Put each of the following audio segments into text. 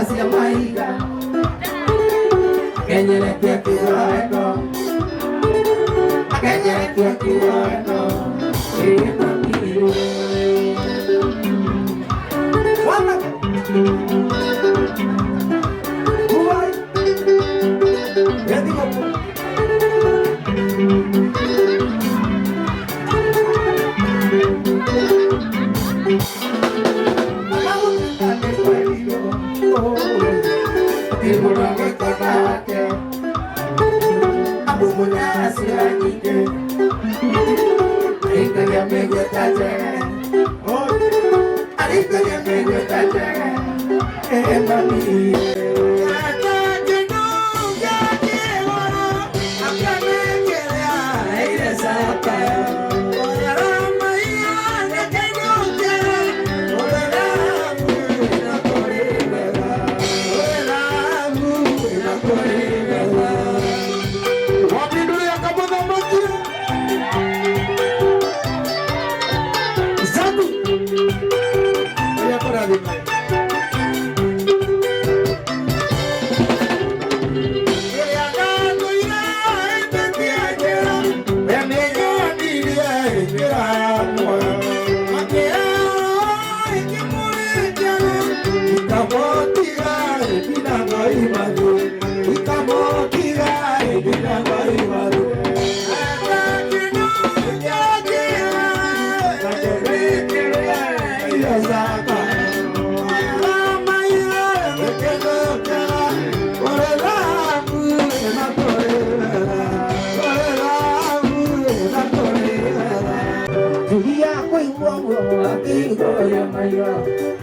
hacia Maiga, que llegue que aquí bueno, que llegue que aquí bueno, y también.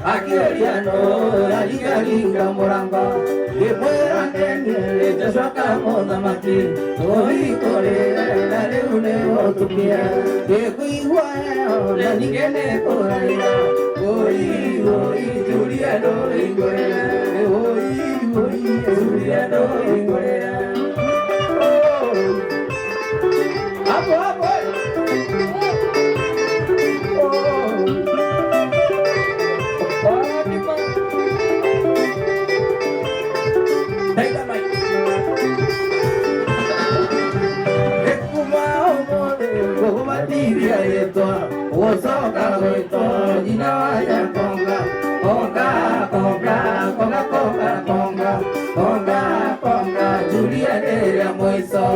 Aquí Oriano, Aligalinga, Moramba, que mueran en el te sacamos de Mati, hoy corre, la leune o tu pie, que cuiguao, la nigene por allá, hoy, Juliano, y Corea, hoy, Juliano, y Corea. ¡Apo! Osoka goito, inawaya konga, Julia de Moiso.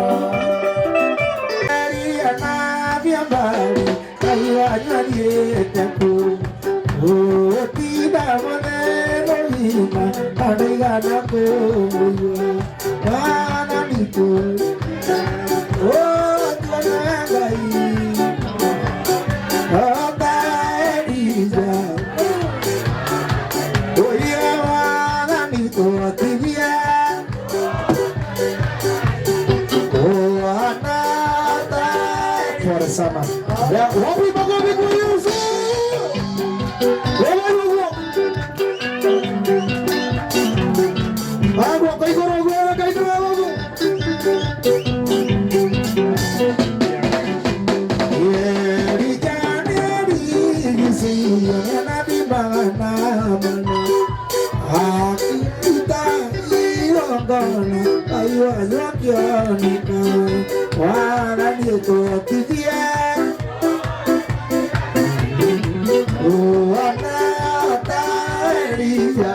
Ariana Biambari, Kayana Yetaku, O Tida Monero Lima, Arigana Kuya, Wana Nitu, O Tanagai. Sama ya wapi makofi kwa Yesu wewe hapo kaigoro yeri kaneri gisi na bibana akita irongana ayo azakyanika wana nieto tidia wana taria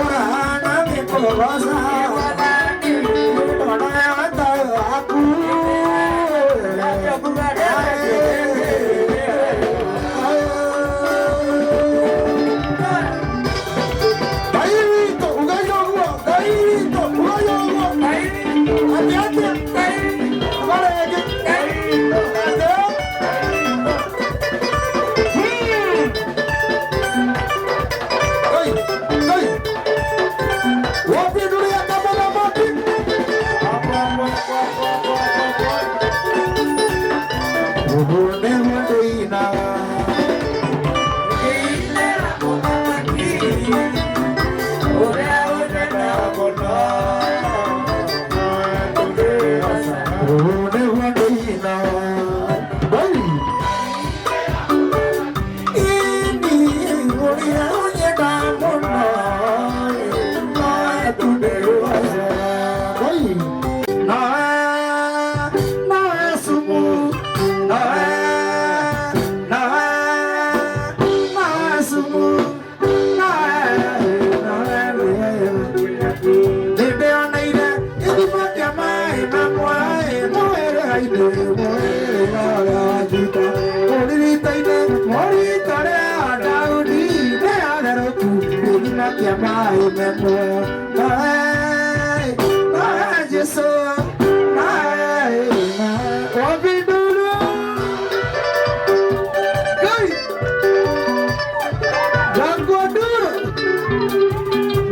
wana nikolosa kia mai memo mai mai Yesu mai mai wabiduru kai jango duru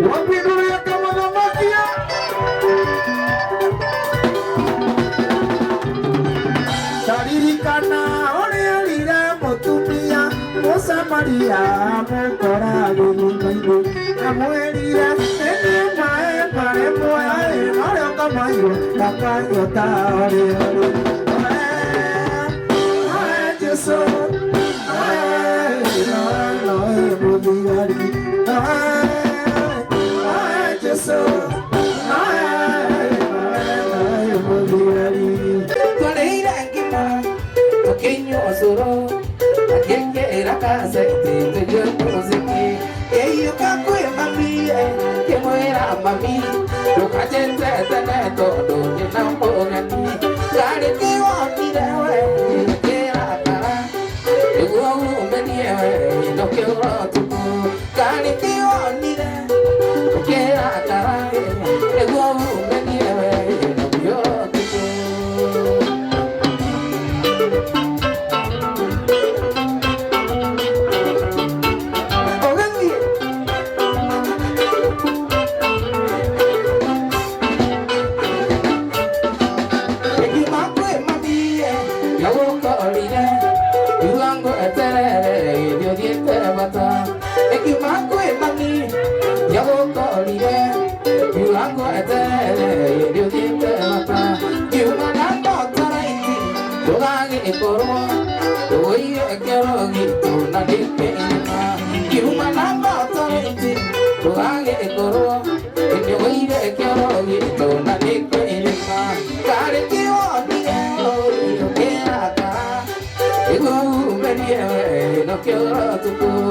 wabiduru ya kama makia sariri kana ore alira motumia Mosa Maria mukora gulu maigo amuerira ene mae pare moe ore kamayo takayo taore ore Yesu no budigari Yesu budigari toleira ngima pequeño osoro Genge era casa y te dio música que yo canto en mami que muera mami lo que gente tiene todo que no pongan ni cari que van ni de que la cara yo me nieve no quiero tu cari que van ni de que la cara yo me nieve no quiero tu no quiero tu